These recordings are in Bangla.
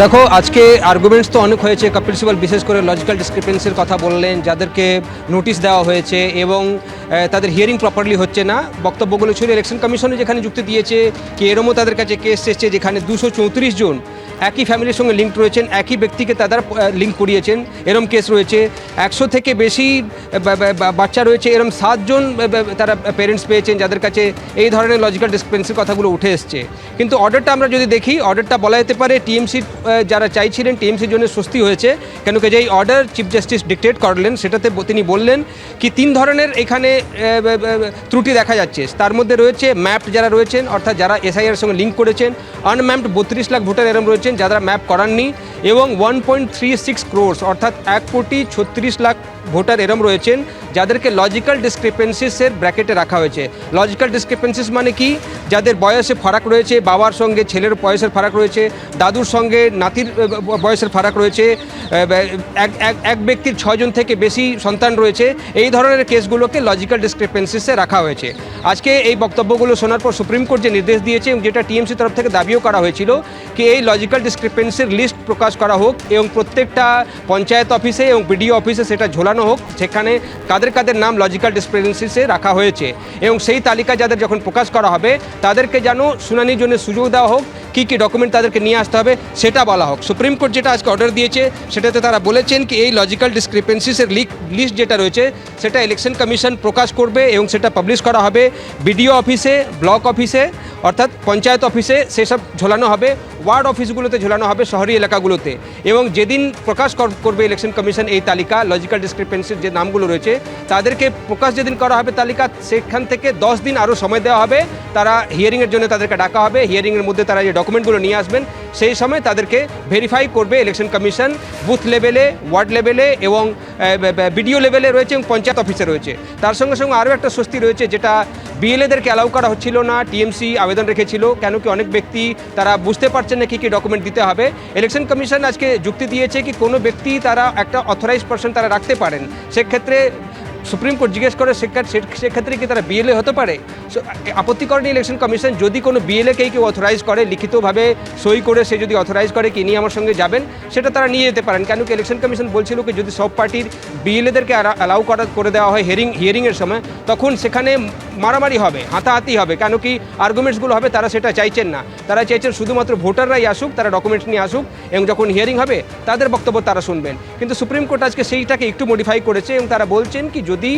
দেখো আজকে আর্গুমেন্টস তো অনেক হয়েছে। কপিল সিবাল বিশেষ করে লজিক্যাল ডিসক্রিপেন্সির কথা বললেন, যাদেরকে নোটিশ দেওয়া হয়েছে এবং তাদের হিয়ারিং প্রপারলি হচ্ছে না। বক্তব্যগুলো ছিল ইলেকশন কমিশনে যেখানে যুক্তি দিয়েছে কি এরমও তাদের কাছে কেস এসেছে যেখানে 234 জন একই ফ্যামিলির সঙ্গে লিঙ্ক রয়েছেন, একই ব্যক্তিকে তাদের লিঙ্ক করিয়েছেন, এরম কেস রয়েছে। 100 থেকে বেশি বাচ্চা রয়েছে, এরম 7 জন তারা পেরেন্টস পেয়েছেন যাদের কাছে এই ধরনের লজিক্যাল ডিসক্রিপেন্সির কথাগুলো উঠে এসছে। কিন্তু অর্ডারটা আমরা যদি দেখি, অর্ডারটা বলা যেতে পারে টিএমসি যারা চাইছিলেন টিএমসির জন্য স্বস্তি হয়েছে, কেন কি যেই অর্ডার চিফ জাস্টিস ডিক্টেট করলেন সেটাতে তিনি বললেন কি 3 ধরনের এখানে ত্রুটি দেখা যাচ্ছে। তার মধ্যে রয়েছে ম্যাপড যারা রয়েছেন, অর্থাৎ যারা এসআইআর সঙ্গে লিঙ্ক করেছেন, আনম্যাপড 32 লাখ ভোটার এরম রয়েছেন যারা ম্যাপ করাননি, এবং 1.36 crores অর্থাৎ 1,36,00,000 ভোটার এরম রয়েছেন যাদেরকে লজিক্যাল ডিসক্রিপেন্সিসের ব্র্যাকেটে রাখা হয়েছে। লজিক্যাল ডিসক্রিপেন্সিস মানে কি? যাদের বয়সে ফারাক রয়েছে, বাবার সঙ্গে ছেলের বয়সের ফারাক রয়েছে, দাদুর সঙ্গে নাতির বয়সের ফারাক রয়েছে, এক ব্যক্তির 6 জন থেকে বেশি সন্তান রয়েছে, এই ধরনের কেসগুলোকে লজিক্যাল ডিসক্রিপেন্সিসে রাখা হয়েছে। আজকে এই বক্তব্যগুলো শোনার পর সুপ্রিম কোর্ট যে নির্দেশ দিয়েছে, যেটা টিএমসি তরফ থেকে দাবিও করা হয়েছিল কি এই লজিক্যাল ডিসক্রিপেন্সির লিস্ট প্রকাশ করা হোক এবং প্রত্যেকটা পঞ্চায়েত অফিসে এবং বিডিও অফিসে সেটা ঝোলানো হোক, সেখানে কাদের কাদের নাম লজিক্যাল ডিসক্রিপেন্সিসে রাখা হয়েছে, এবং সেই তালিকা যাদের যখন প্রকাশ করা হবে তাদেরকে যেন শুনানির জন্য সুযোগ দেওয়া হোক, কী কী ডকুমেন্ট তাদেরকে নিয়ে আসতে হবে সেটা বলা হোক। সুপ্রিম কোর্ট যেটা আজকে অর্ডার দিয়েছে সেটাতে তারা বলেছেন কি এই লজিক্যাল ডিসক্রিপেন্সিসের লিস্ট যেটা রয়েছে সেটা ইলেকশন কমিশন প্রকাশ করবে এবং সেটা পাবলিশ করা হবে বিডিও অফিসে, ব্লক অফিসে অর্থাৎ পঞ্চায়েত অফিসে সেসব ঝোলানো হবে, ওয়ার্ড অফিসগুলোতে ঝোলানো হবে, শহরি এলাকাগুলোতে। এবং যেদিন প্রকাশ করবে ইলেকশন কমিশন এই তালিকা লজিক্যাল ডিসক্রিপেন্সির যে নামগুলো রয়েছে তাদেরকে প্রকাশ যেদিন করা হবে তালিকা, সেখান থেকে 10 দিন আরও সময় দেওয়া হবে। তারা হিয়ারিংয়ের জন্য তাদেরকে ডাকা হবে, হিয়ারিংয়ের মধ্যে তারা যে ডকুমেন্টগুলো নিয়ে আসবেন সেই সময় তাদেরকে ভেরিফাই করবে ইলেকশন কমিশন বুথ লেভেলে, ওয়ার্ড লেভেলে এবং বিডিও লেভেলে রয়েছে এবং পঞ্চায়েত অফিসে রয়েছে। তার সঙ্গে সঙ্গে আরও একটা স্বস্তি রয়েছে, যেটা বিএলএদেরকে অ্যালাউ করা হচ্ছিল না, টিএমসি আবেদন রেখেছিল, কেন কি অনেক ব্যক্তি তারা বুঝতে পারছেন না কী কী ডকুমেন্ট দিতে হবে। ইলেকশন কমিশন আজকে যুক্তি দিয়েছে কি কোনো ব্যক্তি তারা একটা অথরাইজড পারসন তারা রাখতে পারেন, সেক্ষেত্রে সুপ্রিম কোর্ট জিজ্ঞেস করে সেক্ষেত্রে কি তারা বিএলএ হতে পারে। আপত্তি করেনি ইলেকশন কমিশন যদি কোনো বিএলএকেই কেউ অথরাইজ করে, লিখিতভাবে সই করে সে যদি অথরাইজ করে কি নিয়ে আমার সঙ্গে যাবেন, সেটা তারা নিয়ে যেতে পারেন। কেন কি ইলেকশন কমিশন বলছিল কি যদি সব পার্টির বিএলএদেরকে অ্যালাউ করে দেওয়া হয় হিয়ারিংয়ের সময়, তখন সেখানে মারামারি হবে, হাতাহাতি হবে, কেন কি আর্গুমেন্টসগুলো হবে, তারা সেটা চাইছেন না। তারা চাইছেন শুধুমাত্র ভোটাররাই আসুক, তারা ডকুমেন্টস নিয়ে আসুক এবং যখন হিয়ারিং হবে তাদের বক্তব্য তারা শুনবেন। কিন্তু সুপ্রিম কোর্ট আজকে সেইটাকে একটু মডিফাই করেছে এবং তারা বলছেন কি যদি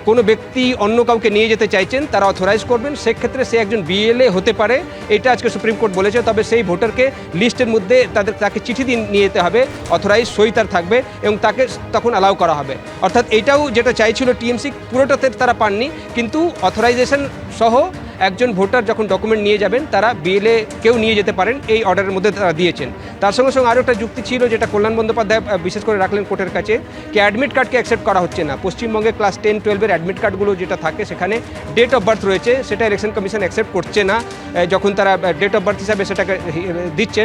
কোনো ব্যক্তি অন্য কাউকে নিয়ে যেতে চাইছেন তারা অথরাইজ করবেন, সেক্ষেত্রে সে একজন বিএলএ হতে পারে, এটা আজকে সুপ্রিম কোর্ট বলেছে। তবে সেই ভোটারকে লিস্টের মধ্যে তাকে চিঠি দিয়ে নিয়ে যেতে হবে, অথরাইজ সই তার থাকবে এবং তাকে তখন অ্যালাউ করা হবে। অর্থাৎ এটাও যেটা চাইছিল টিএমসি পুরোটাতে তারা পাননি, কিন্তু অথরাইজেশন সহ একজন ভোটার যখন ডকুমেন্ট নিয়ে যাবেন তারা বিএলএ কেউ নিয়ে যেতে পারেন, এই অর্ডারের মধ্যে তারা দিয়েছেন। তার সঙ্গে সঙ্গে আরও একটা যুক্তি ছিল যেটা কল্যাণ বন্দ্যোপাধ্যায় বিশেষ করে রাখলেন কোর্টের কাছে, কি অ্যাডমিট কার্ডকে অ্যাকসেপ্ট করা হচ্ছে না। পশ্চিমবঙ্গে ক্লাস 10-12-এর অ্যাডমিট কার্ডগুলো যেটা থাকে সেখানে ডেট অফ বার্থ রয়েছে, সেটা ইলেকশন কমিশন অ্যাকসেপ্ট করছে না, যখন তারা ডেট অফ বার্থ হিসাবে সেটাকে দিচ্ছেন।